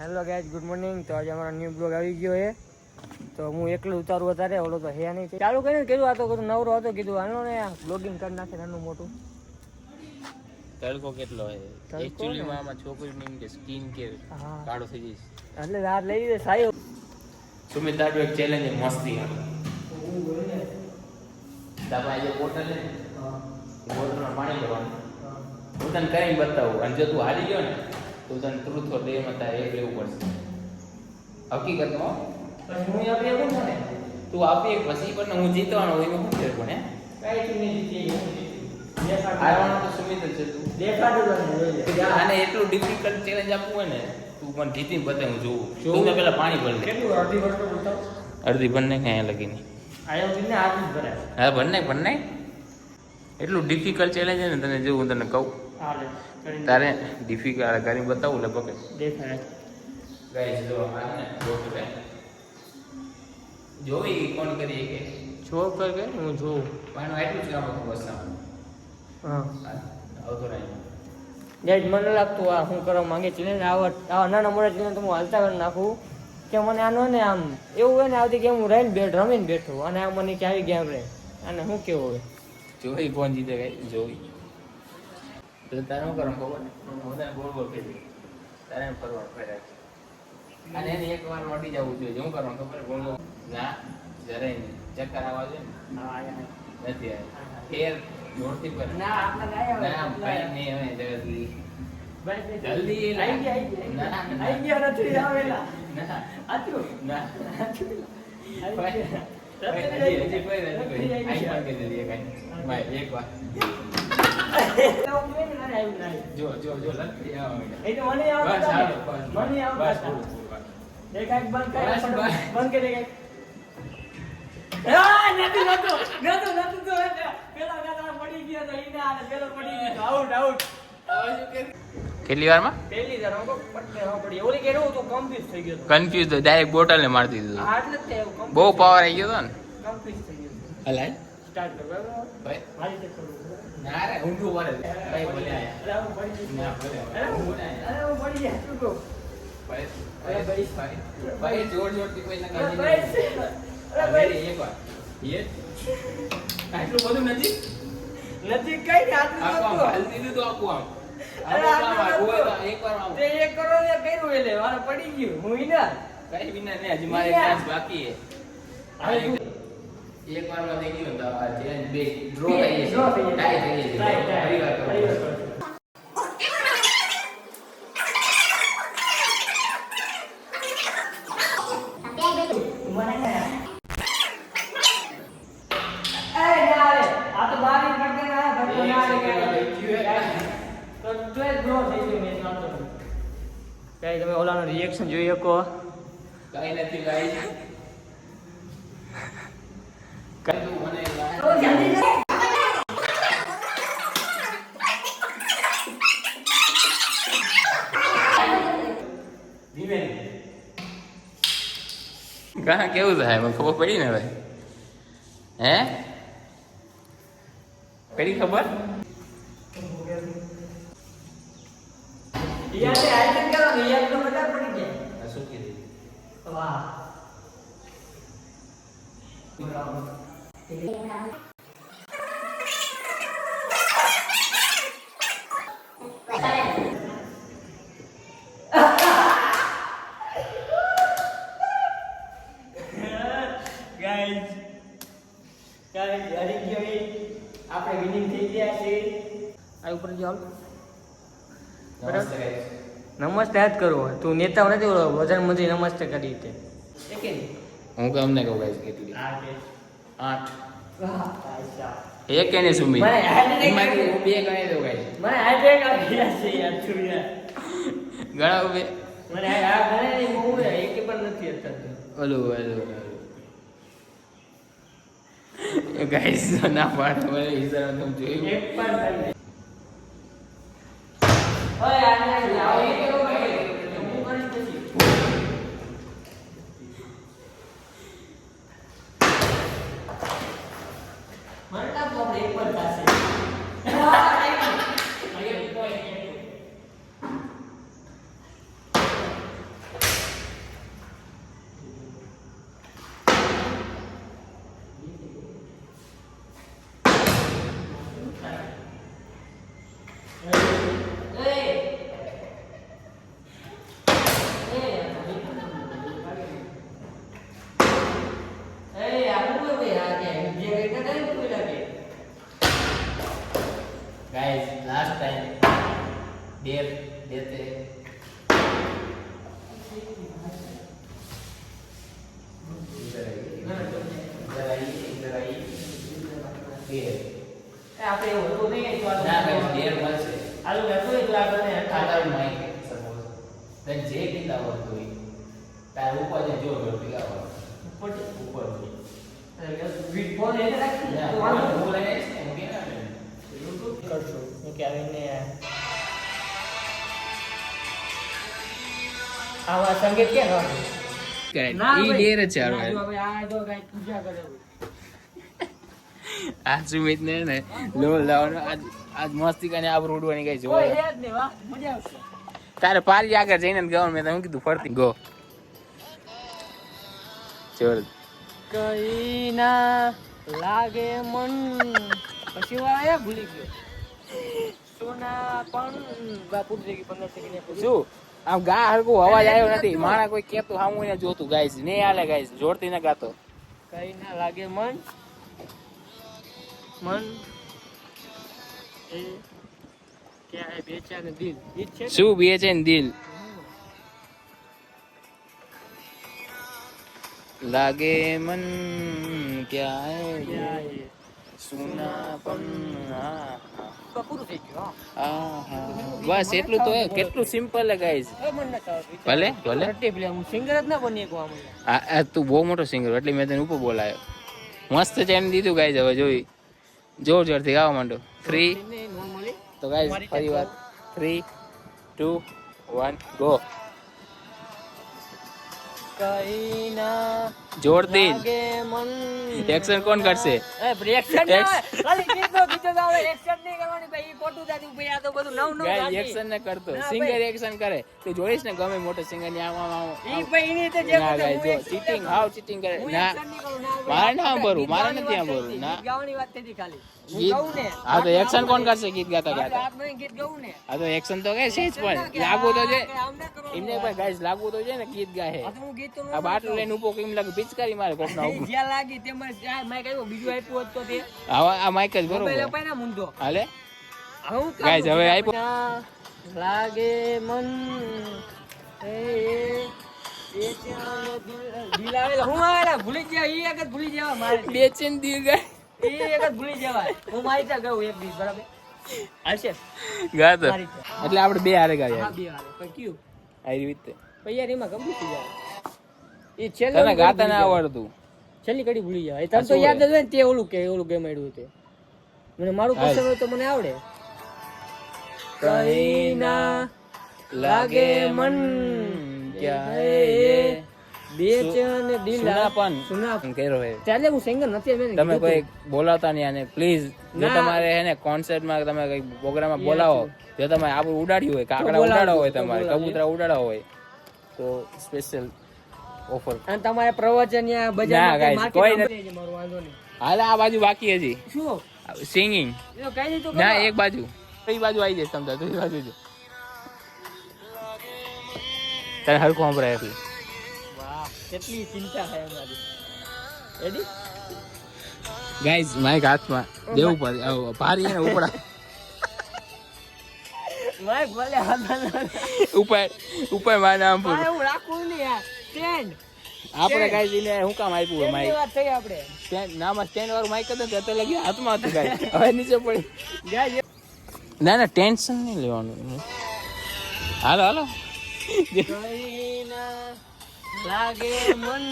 Hello guys, good morning. તો આજે અમારો ન્યૂ બ્લોગ આવી ગયો છે. તો હું એકલો ઉતારું અત્યારે, ઓલો તો હે નહીં. ચાલુ કરીને કીધું, આ તો કીધું નવરો હતો, કીધું હાલો ને બ્લોગિંગ કરી નાખે નાનું મોટું. તડકો કેટલો છે એકચ્યુઅલીમાં આમાં છોકરીની કે સ્કિન કેર કાળો થઈ જઈશ એટલે રાત લઈ લીધે સાયો. સુમિત તારું એક ચેલેન્જ મસ્તી આવે તાપા આજે બોટલ ને બોટલમાં પાણી ભરવાનું હું તને કરીને બતાવું અને જો તું હારી ગયો ને તો તને ટ્રુથ ઓર ડે માં તારે એક લેવું પડશે હકીકતમાં પછી હું આપી આપું ને તું આપી એક પછી પણ હું જીતવાનો હોય એમાં શું ફેર પણ હે કઈ તું નહીં જીતી હારવાનો તો સુમિત જ છે તું દેખાડું આને એટલું ડિફિકલ્ટ ચેલેન્જ આપવું હોય ને તું મને જીતીને બતાવ હું જોઉં તું મેં પેલા પાણી ભરી લે કેટલું અડધી વસ્તુ બતાવ અડધી ભરને ક્યાં લગી નહીં આયો દિને આટલું જ ભરાય. હા ભરને એટલું ડિફિકલ્ટ ચેલેન્જ છે ને તને જો હું તને કહું હાલે તારે ડિફિકલ્ટ કરીને બતાવું લગભગ દેખાય ગાઈસ જો આને બોટલ જોઈ કોણ કરી કે જો કર કે હું જોઉં પાનો એટલું જ કામ બસ હા આવતો રહે ગાઈઝ મને લાગતું આ હું કરવા માંગે ચેલેન્જ આવા નાના મોટા ચેલેન્જ તો હું હાલતા કરી નાખું કે મને આનો ને આમ એવું હોય ને આવતી ગેમ હું રમીને બેઠો અને આ મને કે આવી ગેમ રહે અને શું કેવું હોય જોઈ કોણ જીતે ગઈ જોઈ તો તારે શું કરવાનું ખબર ને હું તને ગોળ ગોળ કરી તારે ફરવાનું ફેરા અને એને એક વાર મટી જવું જોઈએ શું કરવાનું ખબર ગોળ ગોળ ના જરાય નહીં ચક્કર આવવા જોઈએ ને નથી આવ્યા ફેર જોરથી પર ના આપણે ના ભાઈ નહીં હવે જલ્દી જલ્દી આવી ગયા નથી આવેલા ના આતું ના આતું જો કેટલી વારમાં કન્ફ્યુઝ તો ડાયરેક્ટ બોટલ ને મારી દીધું બહુ પાવર આવી ગયો હતો ને હલાય સ્ટાર્ટ કર ભાઈ મારી રીતે કરું ના રે ઊંધું વરે ભાઈ બોલ્યા અરે હું પડી ના બોલ્યા અરે હું પડી ગયા તું કહો ભાઈ જોર જોરથી કોઈ ના કાઢી અરે ભાઈ એક વાર એ આટલું બધું નથી નથી કઈ ને આટલું આખું નતું. હાલ દીધું તો આખું આમ અરે આટલું નતું. એક વાર આમ તે 1 કરોડ એ કર્યું એટલે મારે પડી ગયું હું ઈના કઈ વિના ને હજી મારે ચાન્સ બાકી હવે છે એક વાર માં થઈ ગયું તો આ ચેલેન્જ બે ડ્રો થઈ જશે Draw થઈ જશે. ટાઈ થઈ જશે ફરી વાર કરો તમે ઓલાનો રિએક્શન જોઈ શકો કઈ નથી ગાઈસ કઈ મને ગાહ કેવું થાય મને ખબર પડી ને ભાઈ હે પડી ખબર યાર આઈટમ કરો ને યાર તો બધા પડી જાય શું કીધું વાહ ગાઈસ હરી ગયો આપણે વિનિંગ થઈ ગયા છે આ ઉપર જાવ નમસ્તે ગાઈસ નમસ્તે જ કરવો તું નેતા નથી ઓલો વજન મંત્રી નમસ્તે કરી તે એકે હું કે અમને કહું ગાઈસ કેટલી આ કે 8 વાહ આશા એક એને સુમી મને હાર્ટ એટેક એમાંથી હું બે ગણી દઉં ગાઈસ મને હાર્ટ એટેક આવી ગયા છે યાર છુરિયા ઘણા બે મને આ ગણે નહીં બહુ એક પણ નથી અત્યારે ઓલું ગાઈસ ના પાડે મને ઈઝર તમે જોયું એક પણ નથી ઓય આને લાવો એ કેવો ભાઈ હું કરી પછી મરતા બાપ એક પર થશે નહીં આવડતું હોય તારે ઉપર જે જોર જોરથી ગાવાનું ઉપર છે. ઉપર છે વીટ ફોન એને રાખી ના, તો વાંધો હું નહીં. લઈને આવીશ ને, હું ક્યાં આવે? કરશું હું કે આવીને આવા સંગીત કે ગાવાનું? ના ઈ ભાઈ. ડેર જ છે હારું ના, જો હારું. હવે આ જો કાંઈ પૂજા કરે છે. આ સુમિત ને લોલ લાવવાનો આજ મસ્તી કરીને આબરૂ ઉડવાની કઈ કોઈ જોવે હે જ નહીં, વાહ, મજા આવશે. તારે પારી આગળ જઈને જ ગાવાનું મેં તને કીધું ફરતી ગો જોર કઈ ના લાગે મન પછી વાયા ભૂલી ગયો સોના પણ બાપુ થઈ ગઈ 15 સેકન્ડ પછી શું આમ ગા હરકું અવાજ આવ્યો નથી માણા કોઈ કેતું હામું ને જોતું ગાઈસ નહીં હાલે ગાઈસ જોરથી ન ગાતો કઈ ના લાગે મન મન એ ક્યાં હે બેચાને દિલ ઈ જ છે ને? શું બે છે ને દિલ લાગે મન ક્યાં હે ક્યાં હે? સુના પણ તો પૂરું થઈ ગયું બસ એટલું તો હે કેટલું સિમ્પલ હે ગાઈસ હા મન ન થાવ ભલે ભલે રટ્ટે પેલા હું સિંગર જ ના બની એકવા મને આ તું બહુ મોટો સિંગર એટલે મેં તને ઉપર બોલાયો મસ્ત છે એને દીધું ગાઈસ હવે જોઈ જોર જોરથી ગાવા માંડો 3 નોર્મલી તો ગાઈસ ફરી વાર 3 2 1 ગો કઈ ના જોરથી લાગે મન એક્શન કોણ કરશે એ રિએક્શન ના ખાલી કીધો આવે એક્શન નહીં કરવાની ભાઈ ઈ ખોટું જાતું ભાઈ આ તો બધું નવ નવ ગાઈસ એક્શન ન કરતો ના, સિંગર ભાઈ. એક્શન કરે તું જોઈશ ને ગમે મોટો સિંગર ની આમ આમ આમ ઈ ભાઈ એની રીતે જે ના બધું ગાઈસ હું જો action ચીટિંગ નહીં હાવ કરું. ચીટિંગ કરે હું ના action નહીં કરું, ના ભાઈ. મારે ના ભરવું, મારે ગીત નથી ગાવાની સાંભળવું, વાત ના. થઈ, ગીત ગાવાની વાત થઈ હતી ખાલી હું ગીત ગાઉં ને હા તો એક્શન કોણ કરશે ગીત ગાતા આપણે ગાતા આપણે ગીત ગાઉં ને હા તો એક્શન તો કહે છે જ પણ કે લાગુ તો છે કે આમ ના કરવાનું. એમને પણ ગાઈસ લાગુ તો છે ને ગીત ગાહે આ તો હું ગીત તો ન આ બાટલું લઈને ઉભો કેમ લાગે પિચકારી મારે કોક ના ગાઉં. જ્યાં લાગી તેમ જ આ માઈક આવ્યો બીજું આપ્યું હોત તો તે આ માઈક જ મોબાઈલ બરોબર અપાય ના મૂંધો હાલે હવે હું કાઢું. Guys, હવે આપ્યો. ના લાગે મન એ એ દિલ આવેલા હું આવેલા ભૂલી ગયા ઈ એક જ ભૂલી જવા મારે બેચેન દિલ ગાય ઈ એક જ ભૂલી જવાય હું મારી ત્યાં ગયું એક દિવસ બરાબર હાલશે ગાતો મારી ત્યાં. એટલે આપણે બે હારે હા ગાયા બે હારે પણ કયું આવી રીતે પછી યાર એમાં ગમતું થઈ જાય એ છેલ્લે તને ગાતા ના આવડતું છેલ્લી ઘડી ભૂલી જાય તને આ તો શું યાદ હે? જ હોય ને તે ઓલું ગેમ આડ્યું તે મને મારું હાલ. પસંદ હોય તો મને આવડે કઈ ના લાગે મન ક્યાં હે યે બેચેન દિલ સુનાપન સુનાપન કર્યો હે ચાલે હું સિંગર નથી મેં તમે કોઈ બોલાવતા નહીં આને પ્લીઝ જો ના. તમારે હે ને કોન્સર્ટમાં તમે કઈ પ્રોગ્રામમાં યાર બોલાવો છે. જો તમે આબરૂ ઉડાડ્યું હોય કાકડા બોલાવજો, ઉડાડો હોય તો તમારે બોલાવજો. કબૂતરા ઉડાડવા હોય તો સ્પેશિયલ ઓફર અને તમારે પ્રવચન યા ના, બજારમાં guys, market કોઈ માં નથી. છે, મારું વાંધો નહીં હાલ આ બાજુ બાકી હજી શું સિંગિંગ એ તો કઈ દીધું ના એક બાજુ કઈ બાજુ આવી જાય સમજા તું બાજુ જો તને હરખું સંભળાય એટલે વાહ કેટલી ચિંતા છે અમારી રેડી ગાઈઝ માઈક હાથમાં દેવું પડે આવો, ભારી એને ઉપડા માય ભલે હાથ ઉપર ઉપર મારે નામ પર હું રાખું નહીં યાર સ્ટેન્ડ આપણે ગાઈઝ એને શું કામ આપ્યું હોય માઈક વાત થઈ આપણે સ્ટેન્ડ નામાં સ્ટેન્ડ વાળું માઈક હતું ને અત્યારે લગી હાથમાં હતું ગાઈઝ હવે નીચે પડી ગાય ના ના ટેન્શન નહીં લેવાનું હાલો હાલો કઈ ના લાગે મન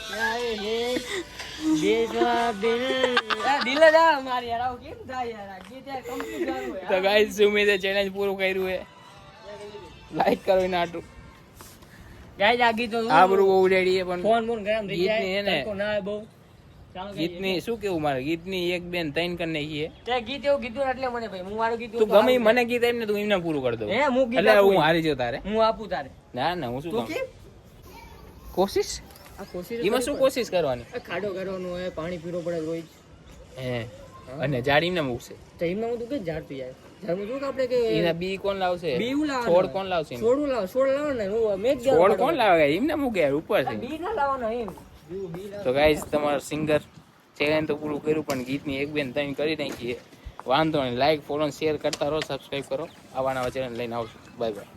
ક્યારે હે બેસવા દિલ આ દિલ જ આ મારી યાર આવું કેમ થાય યાર આ ગીત યાર complete ગાવું હોય. તો ગાઈઝ સુમિતે ચેલેન્જ પૂરું કર્યું છે લાઈક કરો એના આટલું ગાય આ ગીતો આ બધું બહુ ઉડાડી છે પણ ફોન બોન ગરમ થઈ ગીતની જાય હે ને? તડકો ના આવે બહુ ચાલો ગાય, ગીતની શું કેવું મારે ગીતની એક બેન ત્રણ કરી નાખી છે તે ગીત એવું કીધું ને એટલે મને ભાઈ હું મારું ગીત તું ગમે ઈ મને ગીત એમને તું એમને પૂરું કરી દઉં હે હું ગીત એટલે આપું. હું હારી જાઉં તારે હું આપું તારે ના ના હું શું તું કામ કેમ કોશિશ આ કોશિશ એમાં શું કોશિશ કરવાની ખાડો કરવાનો હોય પાણી પીરો પડે રોજ હે અને જાડી ને મૂકશે તો એમાં હું તું કે ઝાડતું યાર ઝાડમાં શું કે આપણે કે એના બી કોણ લાવશે બીવું લાવવાનું. છોડ કોણ લાવશે છોડું લાવ છોડ લાવો ને હું મેં જ છોડ કોણ લાવે એમને મૂકે યાર ઉપર છે બી ના લાવવાનો એમ બીવું બી લાવ તો ગાઈઝ તમારો સિંગર ચેલેન્જ તો પૂરું કર્યું પણ ગીતની એક બેન ત્રણ કરી નાખી છે વાંધો નહીં લાઈક ફોલો શેર કરતા રહો સબસ્ક્રાઈબ કરો આવા નવા ચેનલ લઈને આવશું બાય બાય